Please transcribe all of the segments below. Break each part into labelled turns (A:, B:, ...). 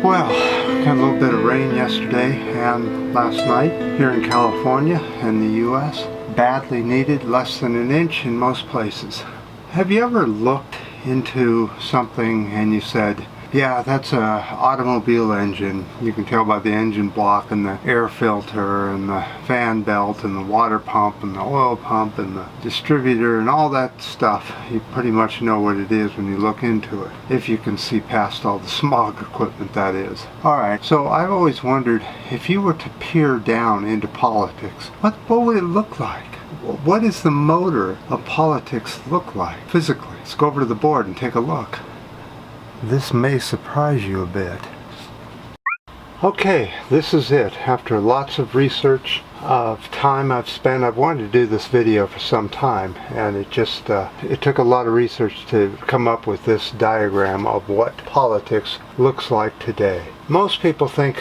A: Well, got a little bit of rain yesterday and last night here in California in the US. Badly needed, less than an inch in most places. Have you ever looked into something and you said, yeah, that's an automobile engine. You can tell by the engine block and the air filter and the fan belt and the water pump and the oil pump and the distributor and all that stuff. You pretty much know what it is when you look into it, if you can see past all the smog equipment, that is. Alright, so I've always wondered, if you were to peer down into politics, what would it look like? What does the motor of politics look like physically? Let's go over to the board and take a look. This may surprise you a bit. Okay, this is it. After lots of research of time I've spent, I've wanted to do this video for some time, and it took a lot of research to come up with this diagram of what politics looks like today. Most people think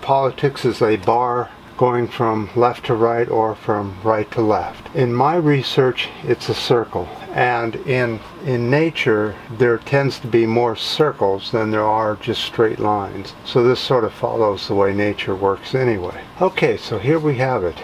A: politics is a bar going from left to right or from right to left. In my research, it's a circle, and in nature there tends to be more circles than there are just straight lines. So this sort of follows the way nature works anyway. Okay, so here we have it.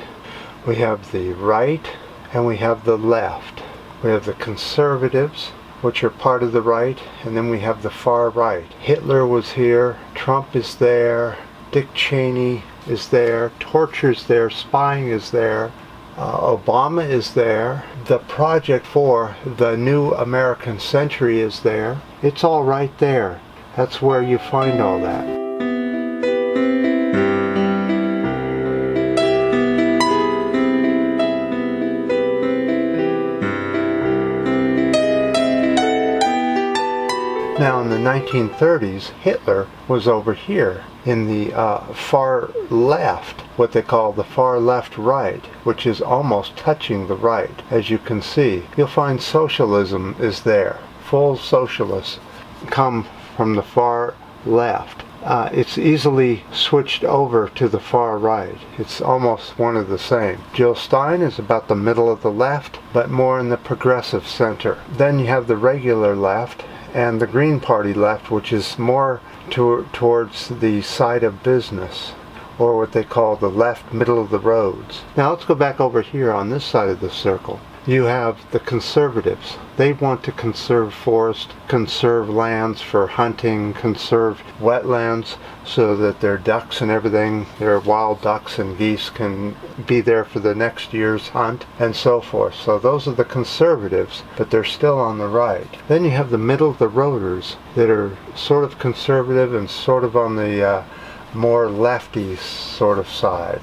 A: We have the right and we have the left. We have the conservatives, which are part of the right, and then we have the far right. Hitler was here, Trump is there, Dick Cheney is there, torture's there, spying is there, Obama is there, the project for the new American century is there. It's all right there. That's where you find all that. Now in the 1930s, Hitler was over here in the far left, what they call the far left right, which is almost touching the right. As you can see, you'll find socialism is there. Full socialists come from the far left. It's easily switched over to the far right. It's almost one of the same. Jill Stein is about the middle of the left, but more in the progressive center. Then you have the regular left and the Green Party left, which is more towards the side of business, or what they call the left middle of the roads. Now let's go back over here on this side of the circle. You have the conservatives. They want to conserve forest, conserve lands for hunting, conserve wetlands so that their ducks and everything, their wild ducks and geese can be there for the next year's hunt and so forth. So those are the conservatives, but they're still on the right. Then you have the middle of the roaders that are sort of conservative and sort of on the more lefty sort of side.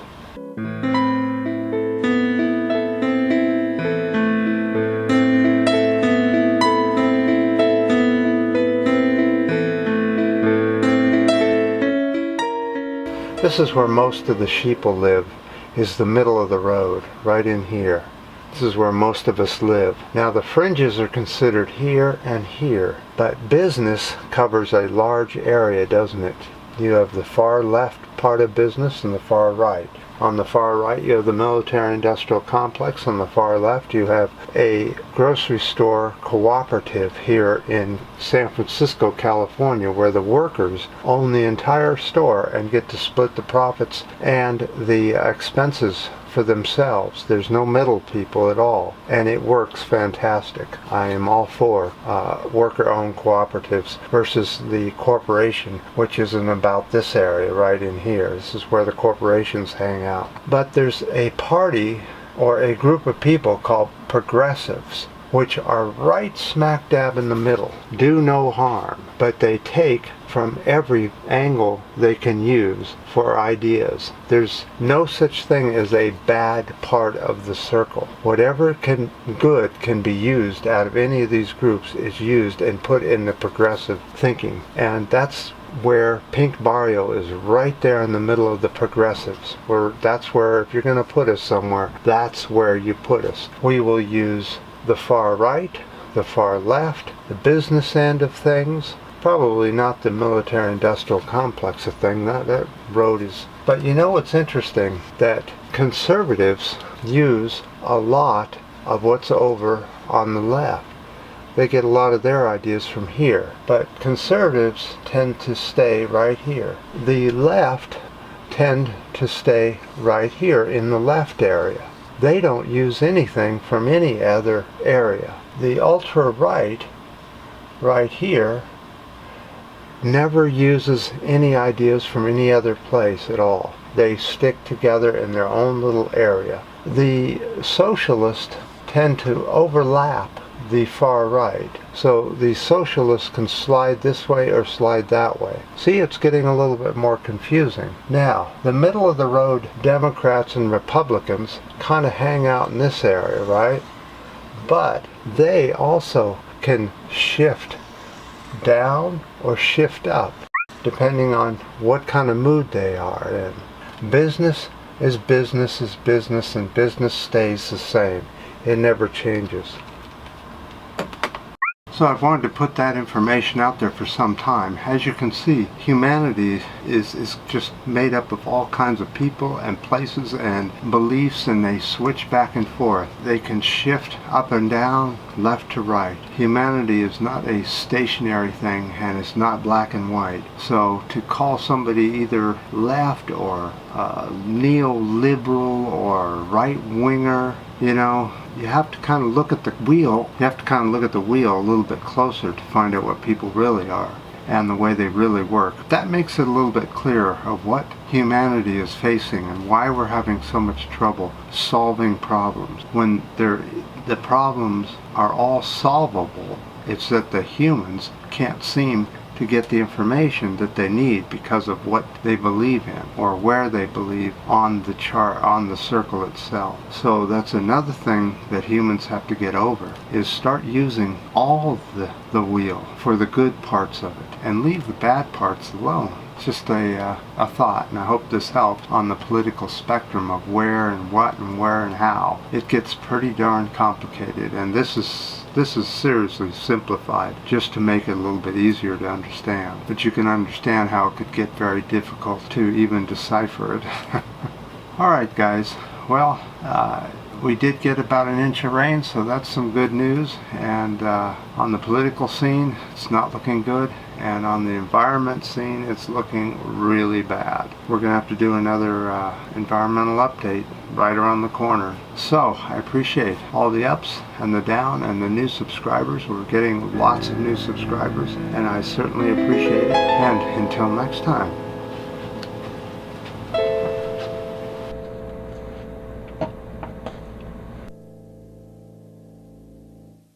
A: This is where most of the sheeple live, is the middle of the road, right in here. This is where most of us live. Now the fringes are considered here and here, but business covers a large area, doesn't it? You have the far left part of business and the far right. On the far right you have the military-industrial complex. On the far left you have a grocery store cooperative here in San Francisco, California, where the workers own the entire store and get to split the profits and the expenses for themselves. There's no middle people at all, and it works fantastic. I am all for worker-owned cooperatives versus the corporation, which is in about this area right in here. This is where the corporations hang out. But there's a party or a group of people called progressives, which are right smack dab in the middle, do no harm, but they take from every angle they can use for ideas. There's no such thing as a bad part of the circle. Whatever good can be used out of any of these groups is used and put in the progressive thinking. And that's where Pink Barrio is, right there in the middle of the progressives. That's where, if you're going to put us somewhere, that's where you put us. We will use the far right, the far left, the business end of things, probably not the military-industrial complex of thing. That road is... But you know what's interesting? That conservatives use a lot of what's over on the left. they get a lot of their ideas from here. But conservatives tend to stay right here. The left tend to stay right here in the left area. They don't use anything from any other area. The ultra-right, right here, never uses any ideas from any other place at all. They stick together in their own little area. The socialists tend to overlap the far right. So the socialists can slide this way or slide that way. See, it's getting a little bit more confusing. Now, the middle of the road Democrats and Republicans kind of hang out in this area, right? But they also can shift down or shift up depending on what kind of mood they are in. Business is business is business, and business stays the same. It never changes. So I've wanted to put that information out there for some time. As you can see, humanity is just made up of all kinds of people and places and beliefs, and they switch back and forth. They can shift up and down, left to right. Humanity is not a stationary thing, and it's not black and white. So to call somebody either left or neoliberal or right-winger, you know, you have to kind of look at the wheel. You have to kind of look at the wheel a little bit closer to find out what people really are and the way they really work. That makes it a little bit clearer of what humanity is facing and why we're having so much trouble solving problems. When the problems are all solvable, it's that the humans can't seem to get the information that they need because of what they believe in or where they believe on the chart, on the circle itself. So that's another thing that humans have to get over, is start using all of the wheel for the good parts of it and leave the bad parts alone. It's just a thought, and I hope this helps on the political spectrum of where and what and where and how. It gets pretty darn complicated, and this is seriously simplified just to make it a little bit easier to understand. But you can understand how it could get very difficult to even decipher it. Alright guys, well, we did get about an inch of rain, so that's some good news. And on the political scene, it's not looking good. And on the environment scene, it's looking really bad. We're going to have to do another environmental update right around the corner. So I appreciate all the ups and the down and the new subscribers. We're getting lots of new subscribers, and I certainly appreciate it. And until next time.